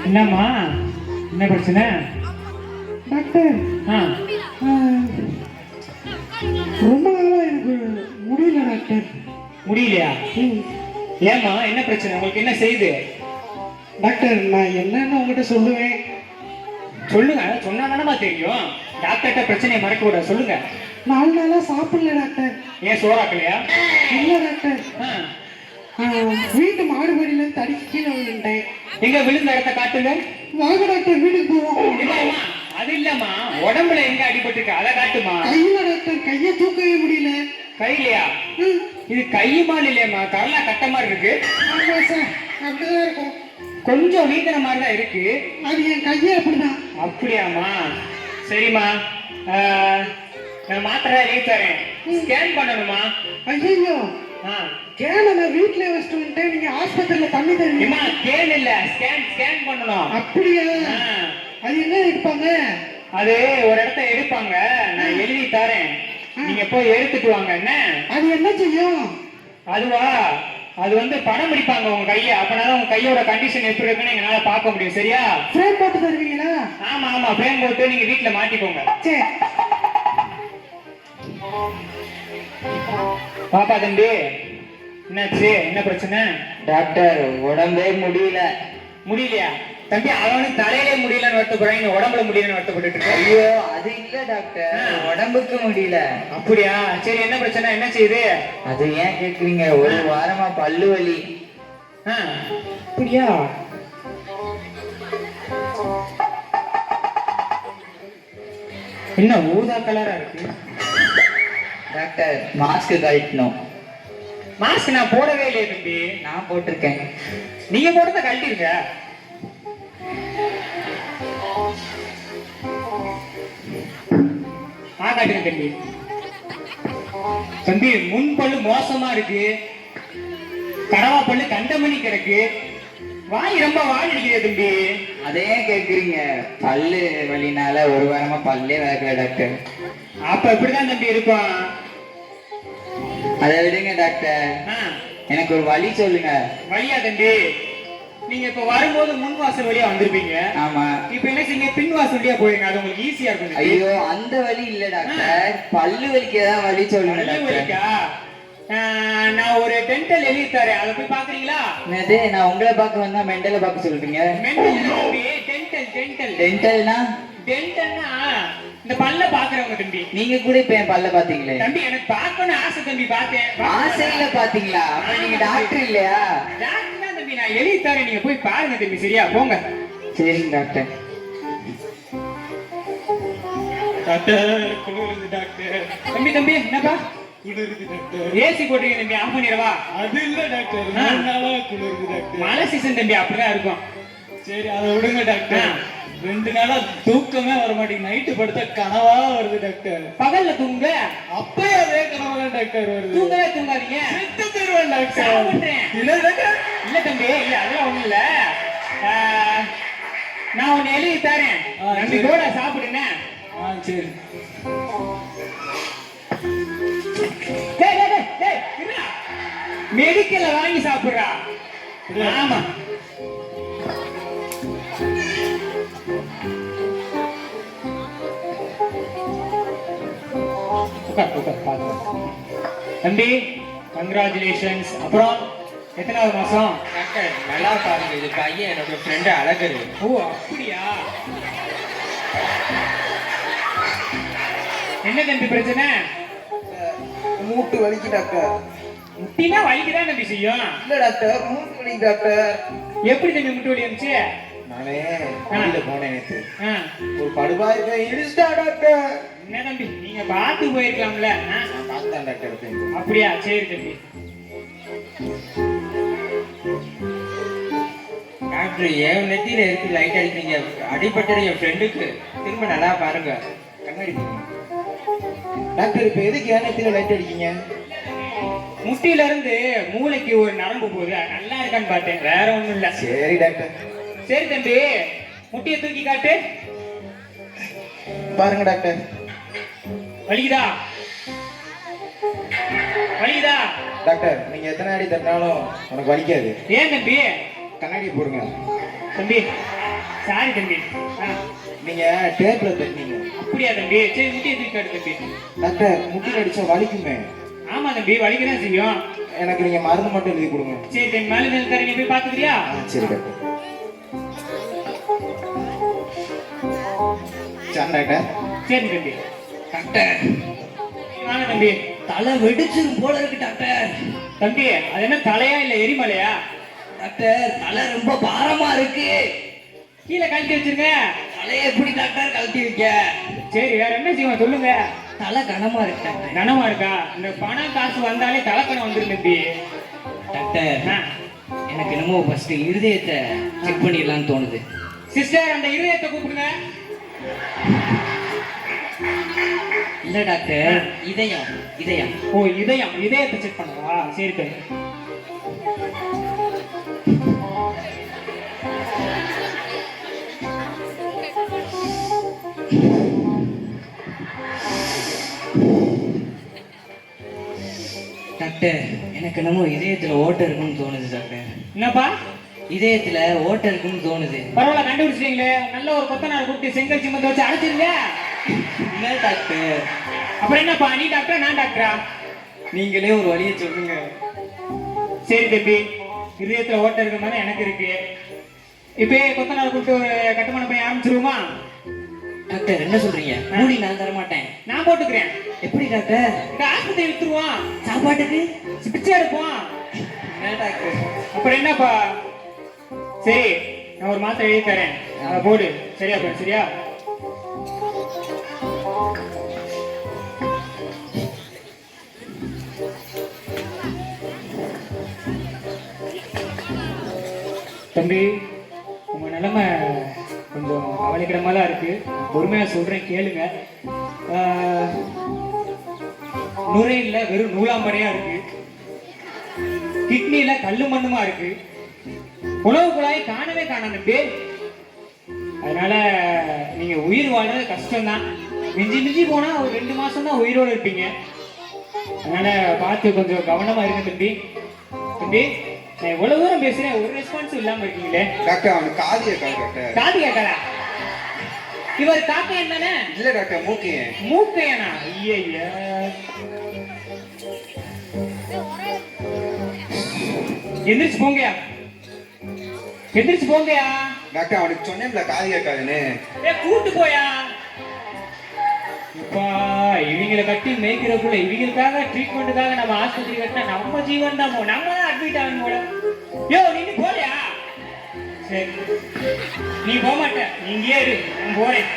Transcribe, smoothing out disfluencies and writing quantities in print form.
என்னம்மா, என்ன பிரச்சனை? டாக்டர், ஆ, ரொம்ப நாளா எனக்கு முடியல டாக்டர். முடியலையா? ஏம்மா, என்ன பிரச்சனை? உங்களுக்கு என்ன செய்யுது? டாக்டர், நான் என்னன்னு உங்ககிட்ட சொல்லுவேன். சொல்லுங்க, சொன்னா தானமா தெரியும். டாக்டர்கிட்ட பிரச்சனையை மறைக்க கூடாது, சொல்லுங்க. 4 நாளா சாப்பிடல டாக்டர். ஏன் சோறாக்கலையா? இல்ல டாக்டர், ஆ, வீட்டு மாடுபடியில தடிக்கு கீழே விழுந்துட்டேன். எங்க விழுந்த இடத்த காட்டுங்க. வாங்க டாக்டர், வீட்டுக்கு போவோம். இல்லம்மா, அது இல்லம்மா, உடம்புல எங்க அடிபட்டுருக்கு அதை காட்டுமா. கையில டாக்டர், கையை தூக்கவே முடியல. கையிலையா? இது கையுமால் இல்லையம்மா, கரலா கட்ட மாதிரி இருக்கு. ஆமா சார், அப்படிதான் இருக்கும். கொஞ்சம் வீக்கிற மாதிரி தான் இருக்கு. அது என் கையே அப்படிதான். அப்படியாம்மா, சரிம்மா. நான் மாத்திரை எழுதி தரேன், ஸ்கேன் பண்ணணுமா? ஐயோ, ஆ, கேன நான் வீட்டுல வச்சுட்டு வந்துட்டேன். நீங்க ஆஸ்பத்திரியில தண்ணி தருவீங்க. அம்மா, ஸ்கேன் இல்ல, ஸ்கேன் பண்ணணும். அப்படியா? ஆ, அது என்ன எடுப்பாங்க? அது ஒரு இடத்த எடுப்பாங்க, நான் எழுதி தரேன், நீங்க போய் எடுத்துட்டு வாங்க. என்ன அது என்ன செய்யும்? அதுவா? அது வந்து படம் பிடிப்பாங்க உங்க கையை, அப்பனால உங்க கையோட கண்டிஷன் எப்படி இருக்குன்னு எங்களால பார்க்க முடியும். சரியா? ஃப்ரேம் போட்டு தருவீங்களா? ஆமா ஆமா, ஃப்ரேம் போட்டு நீங்க வீட்டுல மாட்டிக்கோங்க. சரி. பாப்பா தம்பி, என்னாச்சு? என்ன பிரச்சனை? டாக்டர், உடம்பே முடியல. முடியலையா தம்பி? அவனுக்கு தலையிலே முடியலன்னு வருத்தப்படுறாங்க, நீ உடம்புல முடியலன்னு வருத்தப்பட்டு இருக்க. ஐயோ, அது இல்ல டாக்டர், உடம்புக்கு முடியல. அப்படியா? சரி, என்ன பிரச்சனை? என்ன செய்யுது? அது ஏன் கேக்குறீங்க? ஒரு வாரமா பல்லு வலி. ஆ, அப்படியா? என்ன ஊதா கலரா இருக்கு? Doctor, mask கழட்டணும். மாஸ்க் நான் போடவே இல்லையே தம்பி. நான் போட்டிருக்கேன். நீங்க போட்டத கழட்டிருக்க. காட்டுங்க தம்பி. தம்பி, முன் பல்லு மோசமா இருக்கு, கடவா பல்லு கண்டமணி கிடக்கு, வாய் ரொம்ப வாய் அடிக்குது தம்பி. அதே கேக்குறீங்க? பல்லு வலினால ஒரு வாரமா பல்லே வேகல டாக்டர். அப்ப இப்படிதான் தம்பி இருப்பான். அதை விடுங்க டாக்டர், எனக்கு ஒரு வழி சொல்லுங்க. வழியா தம்பி? நீங்க இப்ப வரும்போது முன் வாசல் வழியா வந்திருப்பீங்க. ஆமா. இப்ப என்ன செய்யுங்க, பின் வாசல் வழியா போயிருங்க, அது உங்களுக்கு ஈஸியா இருக்கும். ஐயோ, அந்த வழி இல்ல டாக்டர், பல்லு வலிக்கு ஏதாவது வழி சொல்லுங்க டாக்டர். நான் ஒரு டென்டல் எழுதி தரேன், அதை போய் பாக்குறீங்களா? என்னது, நான் உங்களை பார்க்க வந்தா மெண்டலை பார்க்க சொல்றீங்க? டென்டல்னா? டென்டல்னா இந்த பல்ல பாக்குறவங்க தம்பி. நீங்க கூட இப்ப என் பல்ல பாத்தீங்களே தம்பி. எனக்கு பார்க்கணும் ஆசை தம்பி, பார்த்தேன். ஆசையில பாத்தீங்களா? அப்ப நீங்க டாக்டர் இல்லையா? டாக்டர் தான் தம்பி, நான் எழுதி தரேன், நீங்க போய் பாருங்க தம்பி. சரியா? போங்க. சரிங்க டாக்டர். டாக்டர், குளிருது டாக்டர். தம்பி தம்பி, என்னப்பா? குளிருது டாக்டர். ஏசி போட்டுருங்க தம்பி, ஆஃப் பண்ணிடவா? அது இல்ல டாக்டர், 3 நாளா குளிருது டாக்டர். மழை சீசன் தம்பி, அப்படிதான் இருக்கும். சரி, அதை விடுங்க டாக்டர். 2 நாளா தூக்கமே வர மாட்டேங்குது. நைட்டு படுத்தா கனவா வருது டாக்டர். பகல்ல தூங்க, அப்பயே அதே கனவா தான் டாக்டர் வருது. தூங்கவே தூங்காதீங்க. செத்து தருவேன் டாக்டர். சாப்பிடுறேன். இல்ல டாக்டர். இல்ல தம்பி, இல்ல அதெல்லாம் ஒண்ணும் இல்ல. நான் ஒண்ணு எழுதி தரேன், நம்பிக்கையோட சாப்பிடுங்க. சரி. மெடிக்கல்ல வாங்கி சாப்பிடுறா. ஆமா. தம்பி, கங்க்ராச்சுலேஷன்ஸ். அப்புறம் எத்தனாவது மாசம்? டாக்டர், நல்லா பாருங்க, இது பையன் என்னோட ஃப்ரெண்டு அழகரு. ஓ, அப்படியா? என்ன தம்பி பிரச்சனை? மூட்டு வலிக்கு டாக்டர். முட்டினா வலிக்குதான் தம்பி செய்யும். இல்ல டாக்டர், மூட்டு வலிக்கு டாக்டர். எப்படி தம்பி முட்டு வலி இருந்துச்சு? நானே வெளியில போனேன் நேத்து. ஆ, ஒரு படுபாய் இடிச்சிட்டா டாக்டர். என்ன தம்பி, நீங்க பார்த்து போயிருக்கலாம்ல. நான் பார்த்தேன் டாக்டர். அப்படியா? சரி தம்பி. டாக்டர், என் நெத்தியில இருக்கு லைட் அடிக்கிறீங்க, அடிபட்டது என் ஃப்ரெண்டுக்கு. திரும்ப நல்லா பாருங்க, கண்ணாடி போடுங்க. டாக்டர், இப்ப எதுக்கு என் நெத்தியில லைட் அடிக்கீங்க? முட்டில இருந்து மூளைக்கு ஒரு நரம்பு போகுது, அது நல்லா இருக்கான்னு பார்த்தேன், வேற ஒண்ணும் இல்ல. சரி டாக்டர். சரி தம்பி, முட்டியை தூக்கி காட்டு. பாருங்க டாக்டர். வலிக்குதா? வலிக்குதா? டாக்டர், நீங்க எத்தனை அடி தட்டினாலும் உனக்கு வலிக்காது. ஏன் தம்பி? கண்ணாடி போடுங்க. தம்பி, சாரி தம்பி. நீங்க டேப்ல தட்டினீங்க. அப்படியா தம்பி? சரி முட்டியை தூக்கி காட்டு தம்பி. டாக்டர் முட்டி அடிச்சா வலிக்குமே. ஆமா தம்பி, வலிக்கதான் செய்யும். எனக்கு நீங்க மருந்து மட்டும் எழுதி கொடுங்க. சரி தம்பி, மேலே மேலே தர, நீ போய் பாத்துக்கிறியா? சரி டாக்டர். சரி டாக்டர். சரி தம்பி. டாக்டர் வாங்க தம்பி. தலை வெடிச்சிரும் போல இருக்கு டாக்டர். தம்பி அது என்ன தலையா இல்ல எரிமலையா? டாக்டர் தலை ரொம்ப பாரமா இருக்கு. கீழே கழட்டி வச்சிருங்க. தலையை எப்படி டாக்டர் கழட்டி வைக்க? சரி வேற என்ன செய்வோம் சொல்லுங்க. தலை கனமா இருக்கு டாக்டர். கனமா இருக்கா? இந்த பணம் காசு வந்தாலே தலைக்கணம் வந்துரும் தம்பி. டாக்டர் ஆ. எனக்கு என்னமோ ஃபர்ஸ்ட் இருதயத்தை செக் பண்ணிடலாம்னு தோணுது. சிஸ்டர் அந்த இருதயத்தை கூப்பிடுங்க. இல்ல டாக்டர், இதயம் இதயம். ஓ இதயம், இதயத்தை செக் பண்ணவா? சரி தம்பி. டாக்டர் எனக்கு என்னமோ இதயத்துல ஓட்டை இருக்குன்னு தோணுது டாக்டர். என்னப்பா? இதயத்துல ஓட்டை இருக்குன்னு தோணுது. பரவாயில்ல, கண்டுபிடிச்சிட்டீங்களே. நல்ல ஒரு கொத்தனார் கூப்பிட்டு செங்கல் சிமெண்ட் வச்சு அடைச்சிருங்க. இல்ல டாக்டர், அப்புறம் என்னப்பா, நீ டாக்டரா நான் டாக்டரா? நீங்களே ஒரு வழியை சொல்லுங்க. சரி தம்பி, இதயத்துல ஓட்டை இருக்கிற மாதிரி எனக்கு இருக்கு. இப்பயே கொத்தனார் கூப்பிட்டு ஒரு கட்டுமானம் பண்ணி ஆரம்பிச்சிருவோமா? டாக்டர் என்ன சொல்றீங்க? கூலி நான் தர மாட்டேன். நான் போட்டுக்கிறேன். எப்படி டாக்டர்? இந்த ஆஸ்பத்திரி வித்துருவோம். சாப்பாட்டுக்கு? பிச்சை எடுப்போம். என்ன டாக்டர்? அப்புறம் என்னப்பா? சரி, நான் ஒரு மாத்திரை எழுதி தரேன், அதை போடு. சரியா போய் சரியா? தம்பி உங்க நிலைமை கொஞ்சம் கவலைக்கிடமா தான் இருக்கு. பொறுமையா சொல்றேன் கேளுங்க. நுரையில வெறும் நூலாம்படையா இருக்கு. கிட்னில கல்லு மண்ணுமா இருக்கு. உணவு குழாய் காணவே காணாம தம்பி. அதனால நீங்க உயிர் வாழ்றது கஷ்டம்தான். மிஞ்சி மிஞ்சி போனா ஒரு 2 மாசம் தான் உயிரோடு இருப்பீங்க. அதனால பார்த்து கொஞ்சம் கவனமா இருங்க தம்பி. தம்பி நான் எவ்வளவு தூரம் பேசுறேன், ஒரு ரெஸ்பான்ஸும் இல்லாம இருக்கீங்களே. டாக்டர் அவனுக்கு காது கேட்காது டாக்டர். காது கேட்கல? இவர் காக்கையன் தானே? இல்ல டாக்டர், மூக்கையன். மூக்கையனா? ஐயா, எந்திரிச்சு போங்கயா, எந்திரிச்சு போங்கயா. டாக்டர் அவனுக்கு சொன்னேன்ல காது கேட்காதுன்னு. கூட்டு போயா. இப்பா இவங்களை கட்டி மேய்க்கிறக்குள்ள இவங்களுக்காக ட்ரீட்மெண்ட்டுக்காக நம்ம ஆஸ்பத்திரி கட்டினா நம்ம ஜீவன் தான் நம்ம தான் அட்மிட் ஆகணும் போல. யோ நீ போலையா? சரி நீ போக மாட்ட, நீ இங்கே இரு, நான் போறேன்.